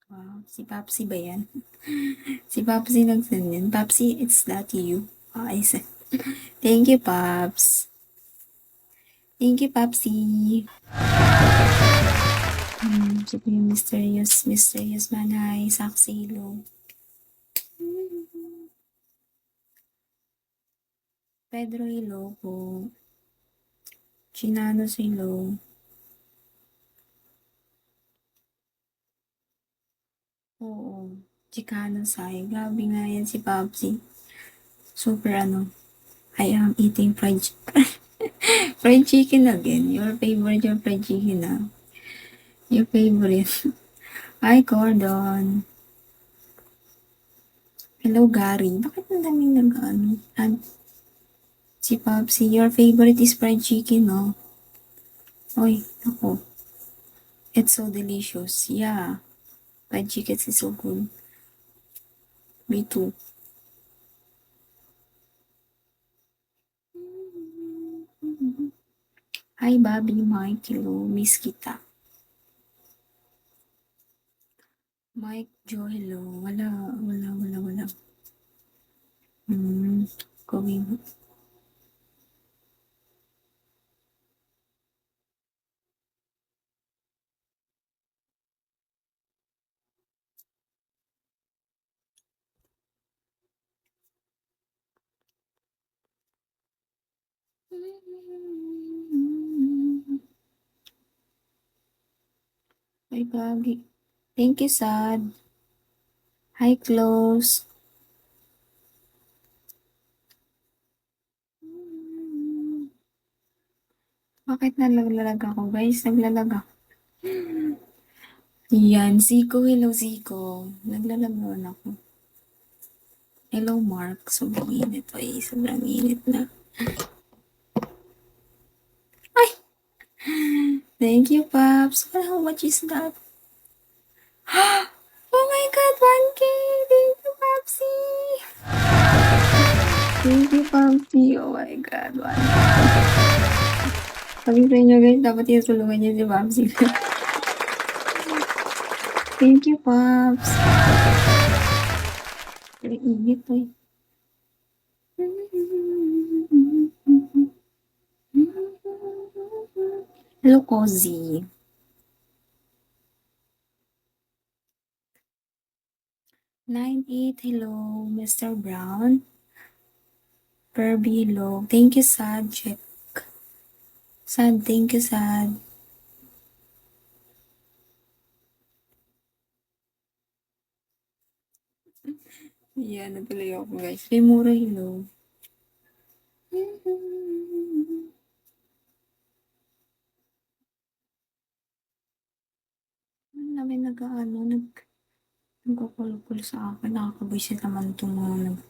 Wow, si Papsi ba yan? Si Papsi nag-send yan. Papsi, it's that you. Ah, I said. Thank you, Paps. Thank you, Papsi. Siya po yung mysterious man. Hi, Saksilo. Pedro, hello po. Chinanos, hello. Oo. Chicanos, hi. Grabe nga yan si Papsi. Super ano. I am eating fried chicken again. Your favorite, your fried chicken ah. Your favorite. Hi, Gordon. Hello, Gary. Bakit ang daming nag-ano? Si Popsy, your favorite is fried chicken, no? Oy, ako. It's so delicious. Yeah. Fried chicken is so good. Me too. Hi, Bobby, Mike. Hello. Miss kita. Mike, Joe, hello. Wala. Going. Hi, Bobby. Thank you, Sad. Hi, Close. Bakit nalaglag ako, guys? Naglalag ako. Yan, Zico. Hello, Zico. Naglalag naman ako. Hello, Mark. Sobrang init. Ay, sobrang init na. Ay! Thank you, Pops. Well, how much is that? Oh my God, 1K! Thank you, Popsy! Thank you, Popsy. Oh my God, 1K. Sabi sa inyo, guys, dapat yung tulungan niyo si Popsy. Thank you, Pops. Pero init to eh. Hello, Cozy. 98, hello, Mr. Brown. Kirby, hello. Thank you, Sad. Check. Sad, thank you, Sad. Yan, natuloy ako, guys. Kay Mura, hello. Ang dami nag-ano, nagkukulkul sa akin. Nakakabwisit naman itong mga